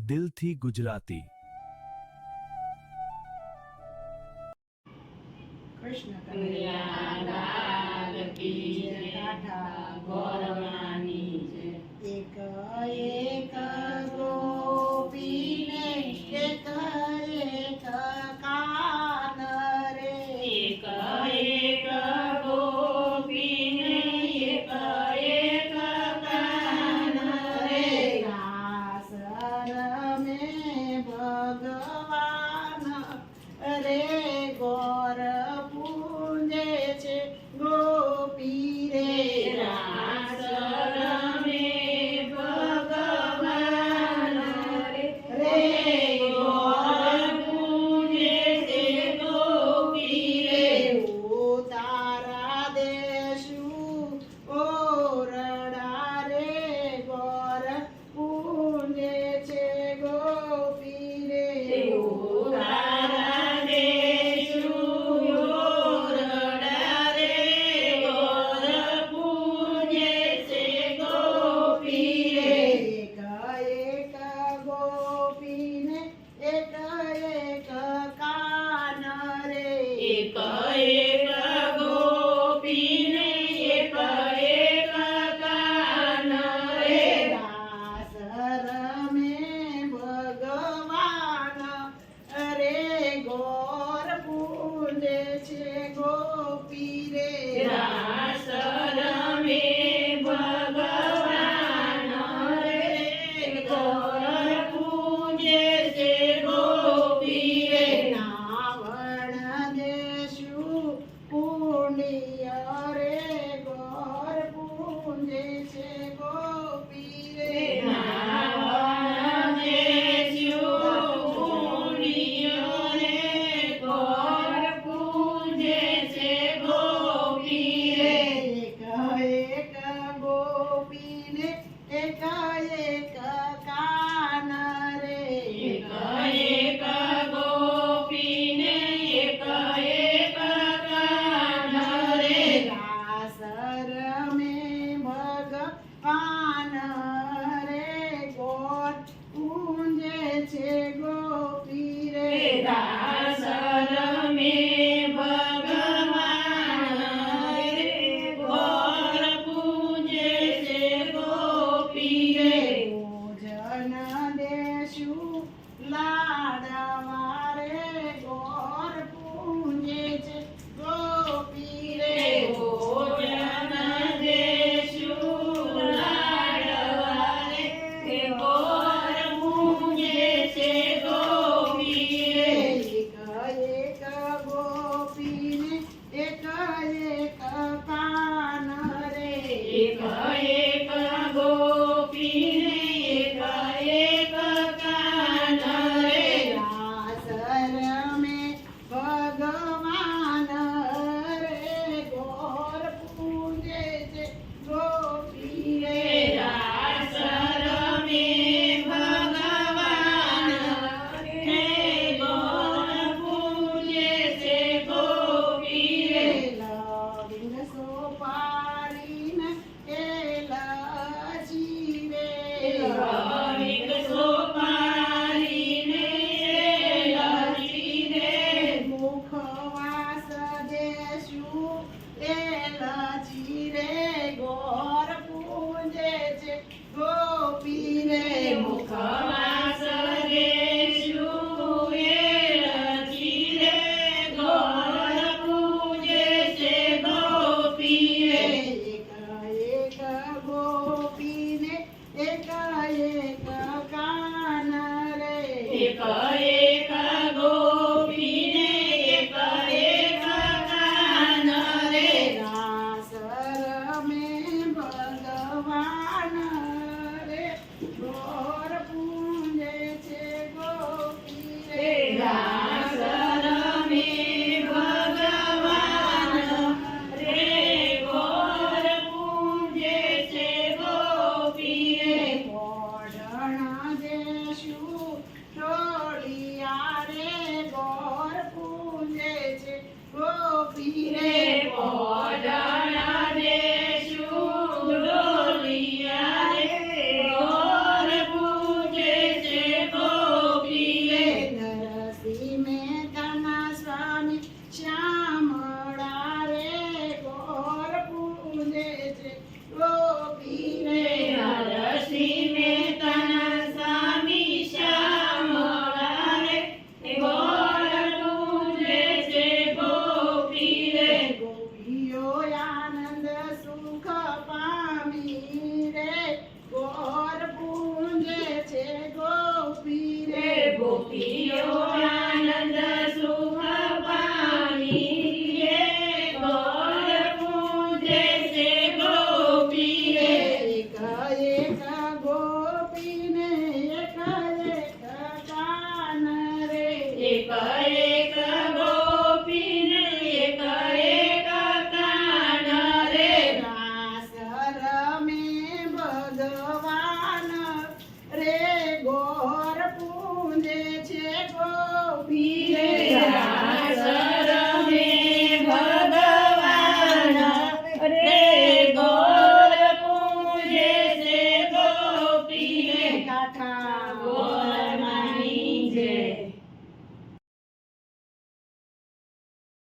દિલથી ગુજરાતી। કૃષ્ણ કનૈયા લાલ કી જય, કાઠા ગોરવાની જય। એક એક ગોપીને એક એક કાન રે, એક એક ગોપીને એક એક કાન રે, રાસ રમે ભગવાન રે, ગોર પૂંજે છે ગોપી રે, રાસ રમે ભગવાન રે, ગોર પૂજે છે ગોપી રે, ઉતારા દેશું ઓરડા રે, ગોર પૂંજે છે ગોપી રે, ઉતારા દેશું ઓરડા રે, ગોર પૂજે છે ગોપી રે, એક એક ગોપીને એક એક કાન રે, એક એક ગોપીને એક એક કાન રે, રાસ રમે ભગવાન રે, ગોર પૂજે છે ગોપી રે, રાસ રમે ભગવાન રે, ગોર પૂજે છે ગોપી રે, નાવણ દેશું પુણ્ય રે, ગોર પૂજે છે ગોપી રે, નાવણ દેશું પુણ્ય રે, ગોર પૂજે છે ગોપી રે, એક એક ગોપીને એક એક કાન રે, એક એક ગોપીને એક એક કાન રે, રાસ રમે ભગવાન રે, ગોર પૂંજે છે ગોપી રે, રાસ રમે ભગવાન રે, ગોર પૂજે છે ગોપી રે, ભોજન દેશું લાડવા રે, ગોર પૂંજે છે ગોપી રે, ભોજન દેશું લાડવા રે, ગોર પૂજે છે ગોપી રે, એક એક ગોપીને એક એક કાન રે, એક એક ગોપીને એક એક કાન રે, રાસ રમે ભગવાન રે, ગોર પૂજે છે ગોપી રે, રાસ રમે ભગવાન રે, ગોર પૂજે છે ગોપી રે, લવિંગ સોપારીને એલાચી રે, લવિંગ સોપારીને એલાચી રે, મુખવાસ દેશું એલાચી રે, ગોર પૂજે છે ગોપી રે, મુખવાસ દેશું એલાચી રે, ગોર પૂજે છે ગોપી રે, એક એક ગોપીને એક એક કાન રે, એક એક ગોપીને એક એક કાન રે, રાસ રમે ભગવાન રે, ગોર પૂજે છે ગોપી રે, રાસ રમે ભગવાન રે, ગોર પૂજે છે ગોપી રે, ઓઢણા દેશું ગોપીઓ આનંદ સુખ પામી રે ગોર પૂજે છે ગોપી રે એક એક ગોપીને એક એક કાન રે એક